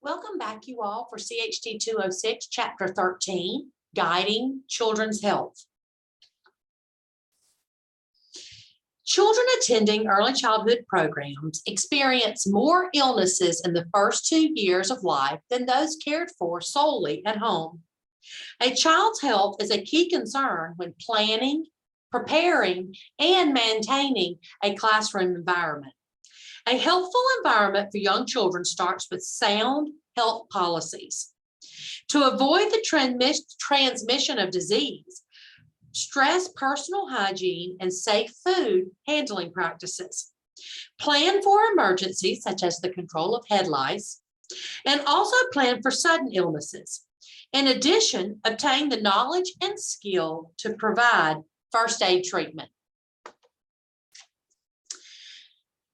Welcome back, you all, for CHD 206, Chapter 13, Guiding Children's Health. Children attending early childhood programs experience more illnesses in the first 2 years of life than those cared for solely at home. A child's health is a key concern when planning, preparing, and maintaining a classroom environment. A healthful environment for young children starts with sound health policies. To avoid the transmission of disease, stress personal hygiene and safe food handling practices. Plan for emergencies such as the control of head lice, and also plan for sudden illnesses. In addition, obtain the knowledge and skill to provide first aid treatment.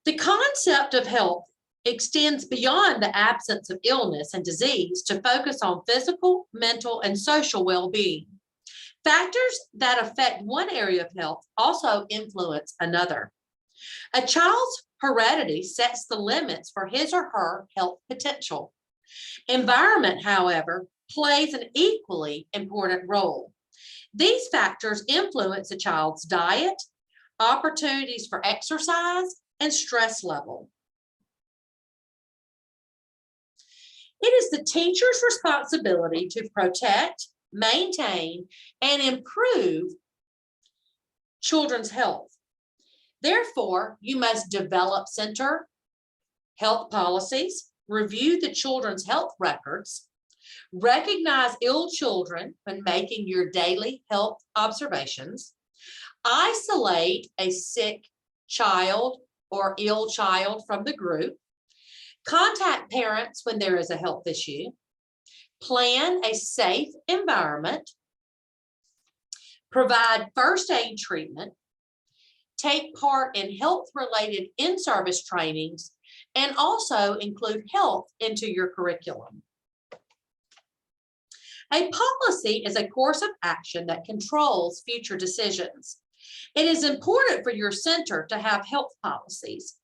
The concept of health extends beyond the absence of illness and disease to focus on physical, mental, and social well-being. Factors that affect one area of health also influence another. A child's heredity sets the limits for his or her health potential. Environment, however, plays an equally important role. These factors influence a child's diet, opportunities for exercise, and stress level. It is the teacher's responsibility to protect, maintain, and improve children's health. Therefore, you must develop center health policies, review the children's health records, recognize ill children when making your daily health observations, isolate a sick child or ill child from the group, contact parents when there is a health issue, plan a safe environment, provide first aid treatment, take part in health-related in-service trainings, and also include health into your curriculum. A policy is a course of action that controls future decisions. It is important for your center to have health policies.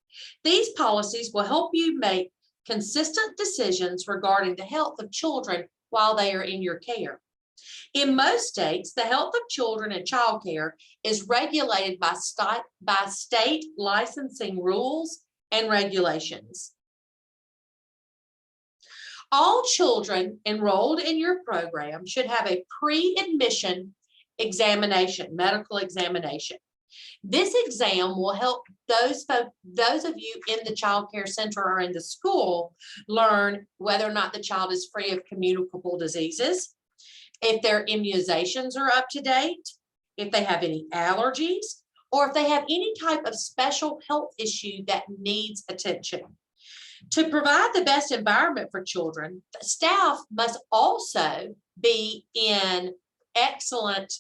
These policies will help you make consistent decisions regarding the health of children while they are in your care. In most states, the health of children and child care is regulated by state licensing rules and regulations. All children enrolled in your program should have a pre-admission examination, medical examination. This exam will help those of you in the child care center or in the school learn whether or not the child is free of communicable diseases, if their immunizations are up to date, if they have any allergies, or if they have any type of special health issue that needs attention. To provide the best environment for children, staff must also be in excellent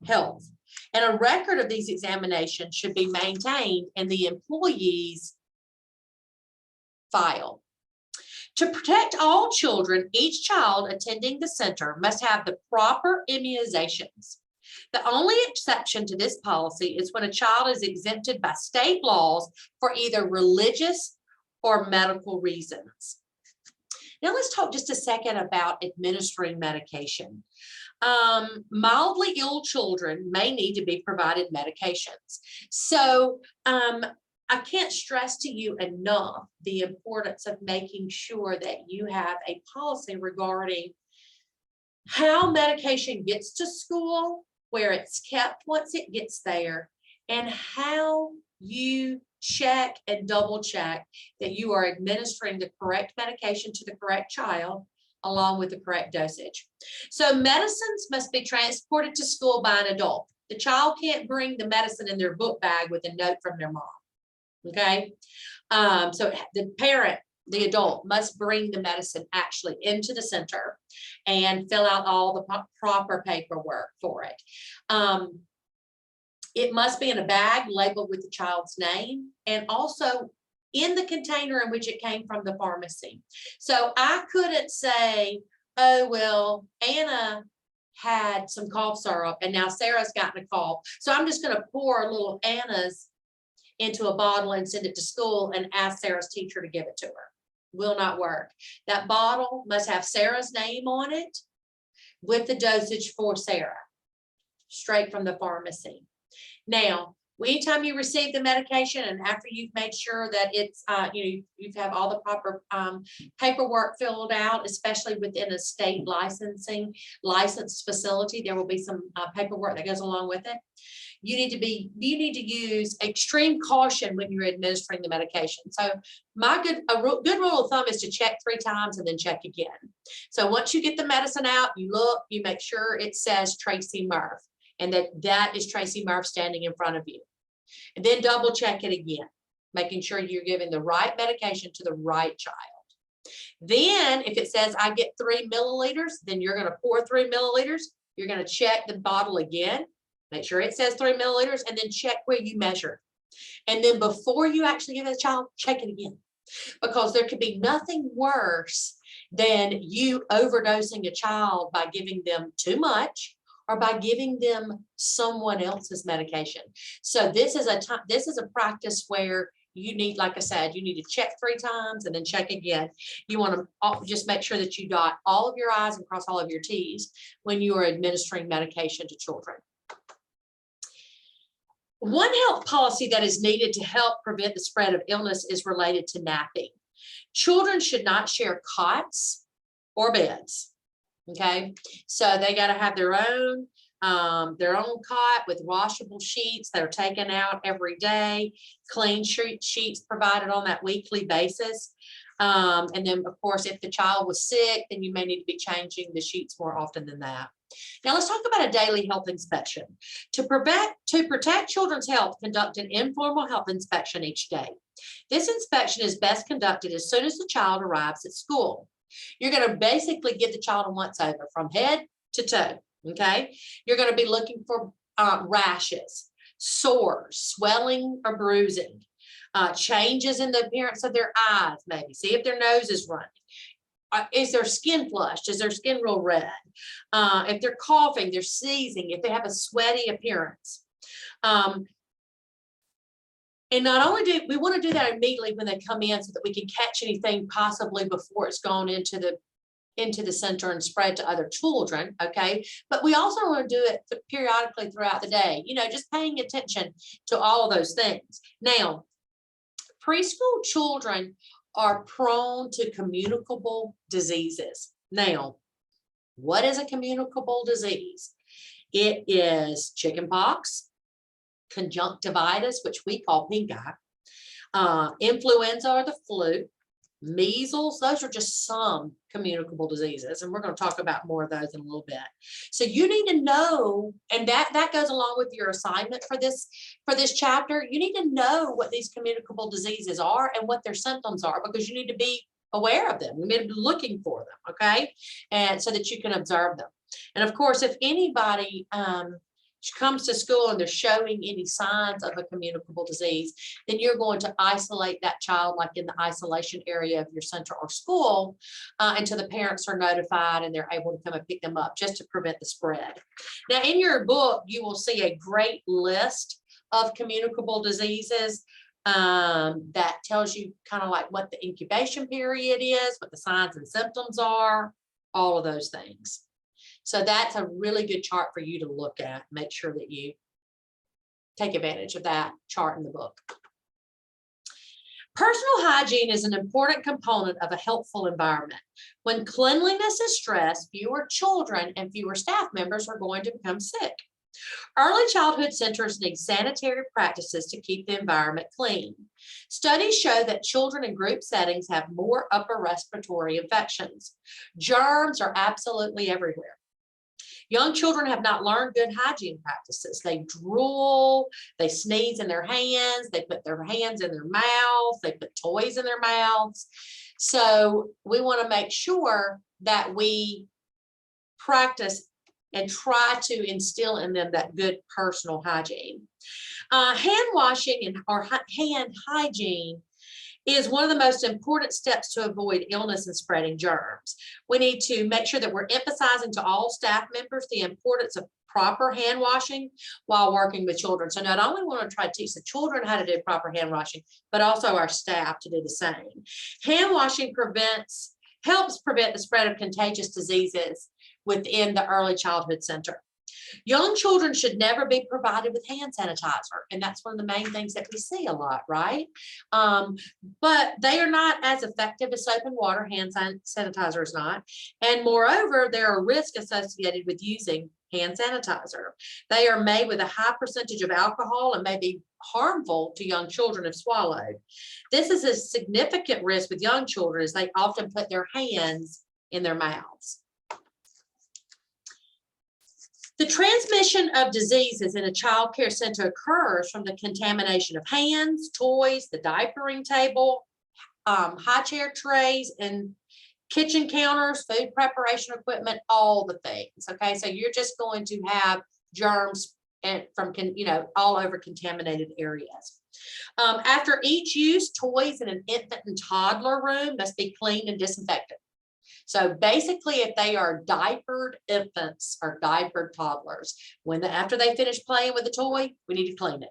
health. And a record of these examinations should be maintained in the employee's file. To protect all children, each child attending the center must have the proper immunizations. The only exception to this policy is when a child is exempted by state laws for either religious or medical reasons. Now let's talk just a second about administering medication. Mildly ill children may need to be provided medications. So I can't stress to you enough the importance of making sure that you have a policy regarding how medication gets to school, where it's kept once it gets there, and how you check and double check that you are administering the correct medication to the correct child along with the correct dosage. So medicines must be transported to school by an adult. The child can't bring the medicine in their book bag with a note from their mom, okay? So the parent, the adult, must bring the medicine actually into the center and fill out all the proper paperwork for it. It must be in a bag labeled with the child's name and also in the container in which it came from the pharmacy. So I couldn't say, oh, well, Anna had some cough syrup and now Sarah's gotten a cough, so I'm just going to pour a little Anna's into a bottle and send it to school and ask Sarah's teacher to give it to her. Will not work. That bottle must have Sarah's name on it with the dosage for Sarah, straight from the pharmacy. Now, anytime you receive the medication and after you've made sure that it's, you have all the proper paperwork filled out, especially within a state licensed facility, there will be some paperwork that goes along with it. You need to use extreme caution when you're administering the medication. So a good rule of thumb is to check 3 times and then check again. So once you get the medicine out, you look, you make sure it says Tracy Murph, and that is Tracy Murph standing in front of you. And then double check it again, making sure you're giving the right medication to the right child. Then if it says I get 3 milliliters, then you're going to pour 3 milliliters. You're going to check the bottle again. Make sure it says 3 milliliters and then check where you measured. And then before you actually give it to the child, check it again. Because there could be nothing worse than you overdosing a child by giving them too much or by giving them someone else's medication. So this is a practice where you need, like I said, you need to check 3 times and then check again. You want to just make sure that you dot all of your I's and cross all of your T's when you are administering medication to children. One health policy that is needed to help prevent the spread of illness is related to napping. Children should not share cots or beds. Okay, so they got to have their own cot with washable sheets that are taken out every day, clean sheets provided on that weekly basis. And then, of course, if the child was sick, then you may need to be changing the sheets more often than that. Now, let's talk about a daily health inspection. To protect children's health, conduct an informal health inspection each day. This inspection is best conducted as soon as the child arrives at school. You're going to basically give the child a once over from head to toe. Okay, you're going to be looking for rashes, sores, swelling or bruising, changes in the appearance of their eyes, maybe see if their nose is running. Is their skin flushed? Is their skin real red? If they're coughing, they're sneezing, if they have a sweaty appearance. And not only do we want to do that immediately when they come in so that we can catch anything possibly before it's gone into the center and spread to other children, okay? But we also want to do it periodically throughout the day, just paying attention to all of those things. Now, preschool children are prone to communicable diseases. Now, what is a communicable disease? It is chickenpox, conjunctivitis, which we call pink eye, influenza or the flu, measles. Those are just some communicable diseases, and we're going to talk about more of those in a little bit. So you need to know, and that goes along with your assignment for this chapter. You need to know what these communicable diseases are and what their symptoms are, because you need to be aware of them. You need to be looking for them, okay, and so that you can observe them. And of course, if anybody comes to school and they're showing any signs of a communicable disease, then you're going to isolate that child, like in the isolation area of your center or school, until the parents are notified and they're able to come and pick them up, just to prevent the spread. Now, in your book, you will see a great list of communicable diseases that tells you kind of like what the incubation period is, what the signs and symptoms are, all of those things. So that's a really good chart for you to look at. Make sure that you take advantage of that chart in the book. Personal hygiene is an important component of a healthful environment. When cleanliness is stressed, fewer children and fewer staff members are going to become sick. Early childhood centers need sanitary practices to keep the environment clean. Studies show that children in group settings have more upper respiratory infections. Germs are absolutely everywhere. Young children have not learned good hygiene practices. They drool, they sneeze in their hands, they put their hands in their mouths, they put toys in their mouths. So we want to make sure that we practice and try to instill in them that good personal hygiene. Hand washing or hand hygiene is one of the most important steps to avoid illness and spreading germs. We need to make sure that we're emphasizing to all staff members the importance of proper hand washing while working with children. So not only want to try to teach the children how to do proper hand washing, but also our staff to do the same. Hand washing helps prevent the spread of contagious diseases within the early childhood center. Young children should never be provided with hand sanitizer, and that's one of the main things that we see a lot, right? But they are not as effective as soap and water. Hand sanitizer is not, and moreover, there are risks associated with using hand sanitizer. They are made with a high percentage of alcohol and may be harmful to young children if swallowed. This is a significant risk with young children as they often put their hands in their mouths. The transmission of diseases in a child care center occurs from the contamination of hands, toys, the diapering table, high chair trays, and kitchen counters, food preparation equipment, all the things. Okay, so you're just going to have germs from all over contaminated areas. After each use, toys in an infant and toddler room must be cleaned and disinfected. So basically, if they are diapered infants or diapered toddlers, after they finish playing with the toy, we need to clean it.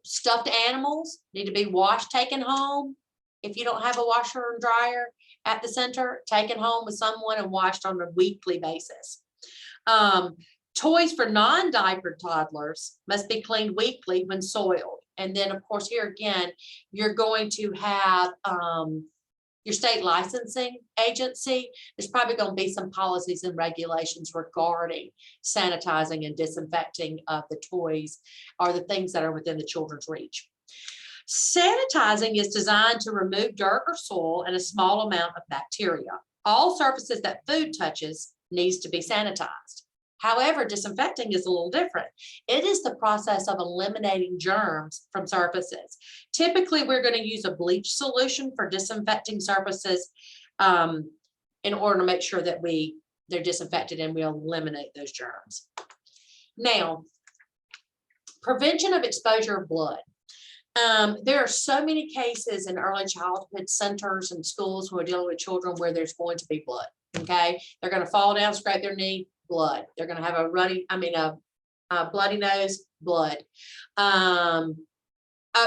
Stuffed animals need to be washed, taken home. If you don't have a washer and dryer at the center, taken home with someone and washed on a weekly basis. Toys for non-diapered toddlers must be cleaned weekly when soiled. And then, of course, here again, you're going to have your state licensing agency. There's probably going to be some policies and regulations regarding sanitizing and disinfecting of the toys or the things that are within the children's reach. Sanitizing is designed to remove dirt or soil and a small amount of bacteria. All surfaces that food touches needs to be sanitized. However, disinfecting is a little different. It is the process of eliminating germs from surfaces. Typically, we're going to use a bleach solution for disinfecting surfaces in order to make sure that they're disinfected and we eliminate those germs. Now, prevention of exposure of blood. There are so many cases in early childhood centers and schools who are dealing with children where there's going to be blood. Okay, they're going to fall down, scrape their knee, blood. They're going to have a bloody nose, blood.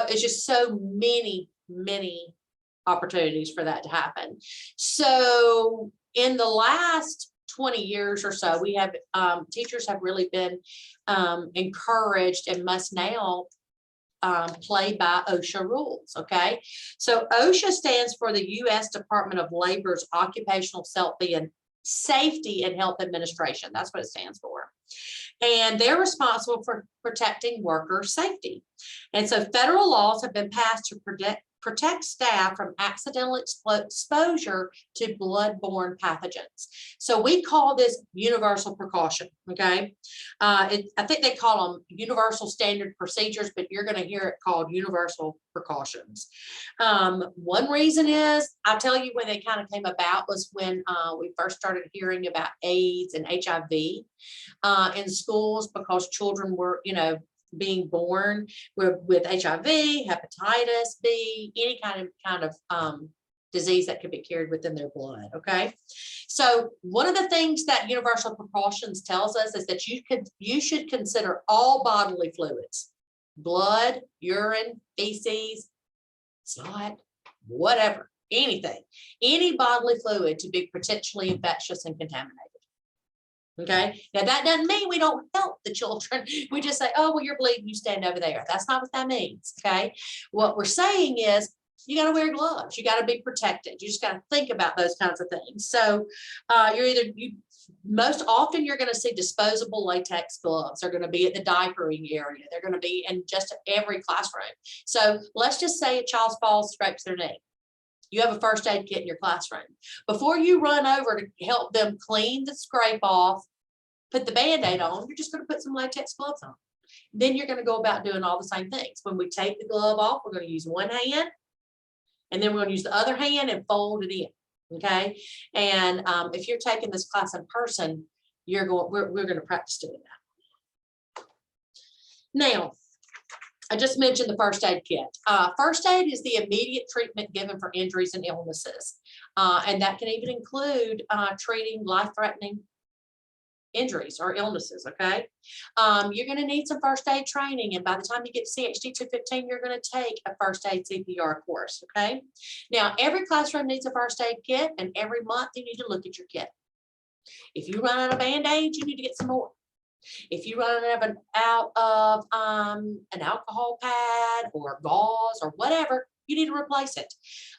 It's just so many opportunities for that to happen. So in the last 20 years or so, we have teachers have really been encouraged and must now play by OSHA rules. Okay, so OSHA stands for the U.S. Department of Labor's Occupational Safety and Health Administration. That's what it stands for. And they're responsible for protecting worker safety. And so federal laws have been passed to protect staff from accidental exposure to blood-borne pathogens. So we call this universal precaution, okay? I think they call them universal standard procedures, but you're going to hear it called universal precautions. One reason is, I'll tell you when they kind of came about was when we first started hearing about AIDS and HIV in schools, because children were, being born with HIV, hepatitis B, any kind of disease that could be carried within their blood. Okay, so one of the things that universal precautions tells us is that you should consider all bodily fluids, blood, urine, feces, snot, whatever, anything, any bodily fluid to be potentially infectious and contaminated. Okay, now that doesn't mean we don't help the children. We just say, oh, well, you're bleeding, you stand over there. That's not what that means. Okay, what we're saying is you got to wear gloves, you got to be protected, you just got to think about those kinds of things. So most often you're going to see disposable latex gloves. They're going to be at the diapering area, they're going to be in just every classroom. So let's just say a child falls, scrapes their knee. You have a first aid kit in your classroom. Before you run over to help them clean the scrape off, put the Band-Aid on, you're just going to put some latex gloves on. Then you're going to go about doing all the same things. When we take the glove off, we're going to use one hand, and then we're going to use the other hand and fold it in. Okay. And if you're taking this class in person, we're going to practice doing that. Now, I just mentioned the first aid kit. First aid is the immediate treatment given for injuries and illnesses. And that can even include treating life-threatening injuries or illnesses, okay? You're gonna need some first aid training, and by the time you get to CHD 215, you're gonna take a first aid CPR course, okay? Now, every classroom needs a first aid kit, and every month you need to look at your kit. If you run out of Band-Aids, you need to get some more. If you run out of an alcohol pad or gauze or whatever, you need to replace it.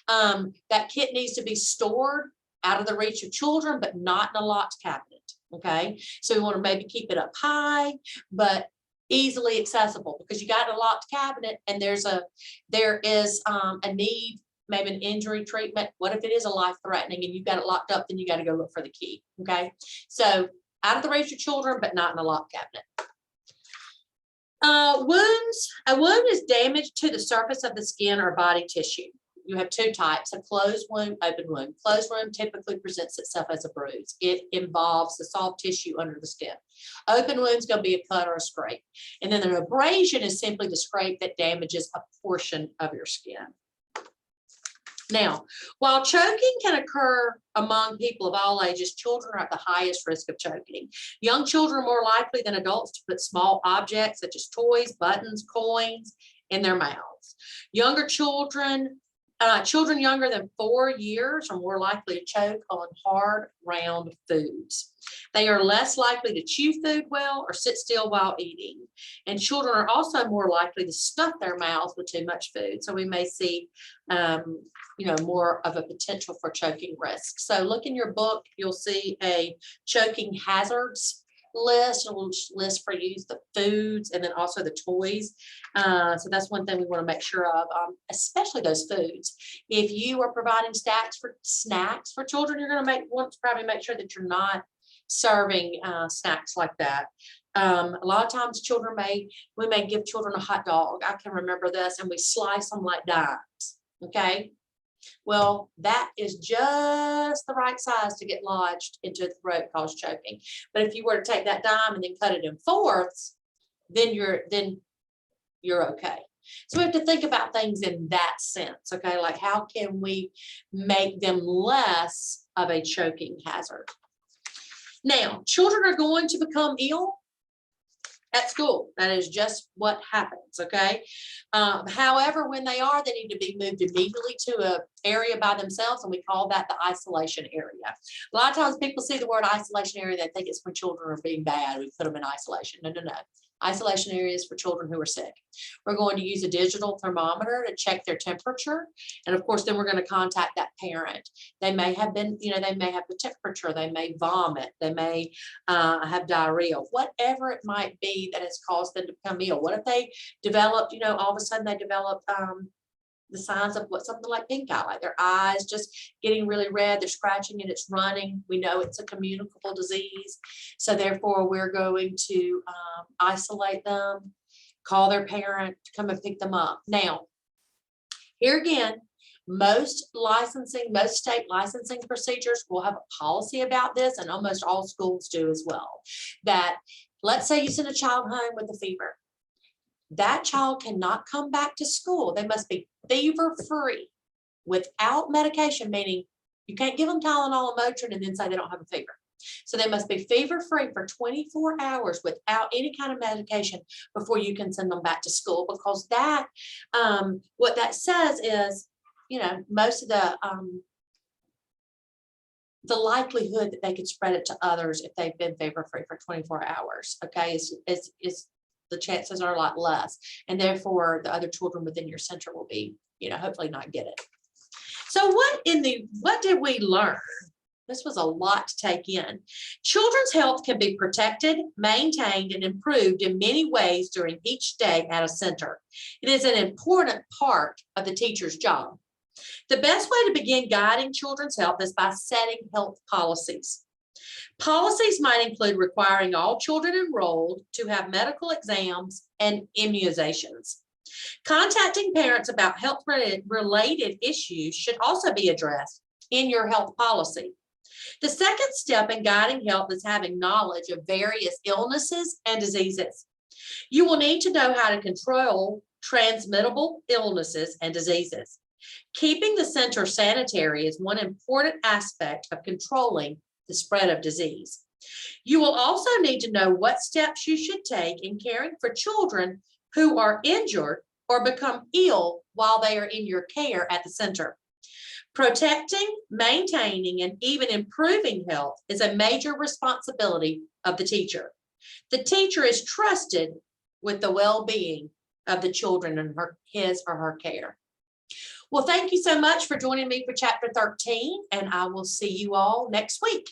That kit needs to be stored out of the reach of children, but not in a locked cabinet. Okay, so we want to maybe keep it up high, but easily accessible, because you got a locked cabinet and there is a need, maybe an injury treatment. What if it is a life-threatening and you've got it locked up? Then you got to go look for the key. Okay, so out of the reach of children, but not in a locked cabinet. Wounds. A wound is damage to the surface of the skin or body tissue. You have two types: a closed wound, open wound. Closed wound typically presents itself as a bruise. It involves the soft tissue under the skin. Open wound is going to be a cut or a scrape. And then an abrasion is simply the scrape that damages a portion of your skin. Now, while choking can occur among people of all ages, children are at the highest risk of choking. Young children are more likely than adults to put small objects such as toys, buttons, coins in their mouths. Children younger than 4 years are more likely to choke on hard, round foods. They are less likely to chew food well or sit still while eating. And children are also more likely to stuff their mouths with too much food. So we may see, more of a potential for choking risk. So look in your book, you'll see a choking hazards list. It will list for you the foods and then also the toys. So that's one thing we want to make sure of, especially those foods. If you are providing snacks for children, you're going to want to probably make sure that you're not serving snacks like that. A lot of times we may give children a hot dog. I can remember this, and we slice them like dimes. Okay. Well, that is just the right size to get lodged into the throat, cause choking. But if you were to take that dime and then cut it in fourths, then you're okay. So we have to think about things in that sense. Okay, like how can we make them less of a choking hazard? Now, children are going to become ill at school. That is just what happens, okay? However, when they need to be moved immediately to an area by themselves, and we call that the isolation area. A lot of times people see the word isolation area, they think it's when children are being bad, we put them in isolation. No. Isolation areas for children who are sick. We're going to use a digital thermometer to check their temperature. And of course, then we're going to contact that parent. They may have been, they may have the temperature, they may vomit, they may have diarrhea, whatever it might be that has caused them to become ill. What if they developed, all of a sudden they developed the signs of something like pink eye, like their eyes just getting really red, they're scratching and it's running. We know it's a communicable disease. So therefore we're going to isolate them, call their parent to come and pick them up. Now, here again, most state licensing procedures will have a policy about this, and almost all schools do as well. That let's say you send a child home with a fever. That child cannot come back to school. They must be fever-free without medication, meaning you can't give them Tylenol and Motrin and then say they don't have a fever. So they must be fever-free for 24 hours without any kind of medication before you can send them back to school, because that, what that says is, most of the likelihood that they could spread it to others if they've been fever-free for 24 hours, okay, is the chances are a lot less, and therefore the other children within your center will be, hopefully not get it. So what did we learn? This was a lot to take in. Children's health can be protected, maintained, and improved in many ways during each day at a center. It is an important part of the teacher's job. The best way to begin guiding children's health is by setting health policies. Policies might include requiring all children enrolled to have medical exams and immunizations. Contacting parents about health-related issues should also be addressed in your health policy. The second step in guiding health is having knowledge of various illnesses and diseases. You will need to know how to control transmittable illnesses and diseases. Keeping the center sanitary is one important aspect of controlling the spread of disease. You will also need to know what steps you should take in caring for children who are injured or become ill while they are in your care at the center. Protecting, maintaining, and even improving health is a major responsibility of the teacher. The teacher is trusted with the well-being of the children in his or her care. Well, thank you so much for joining me for chapter 13, and I will see you all next week.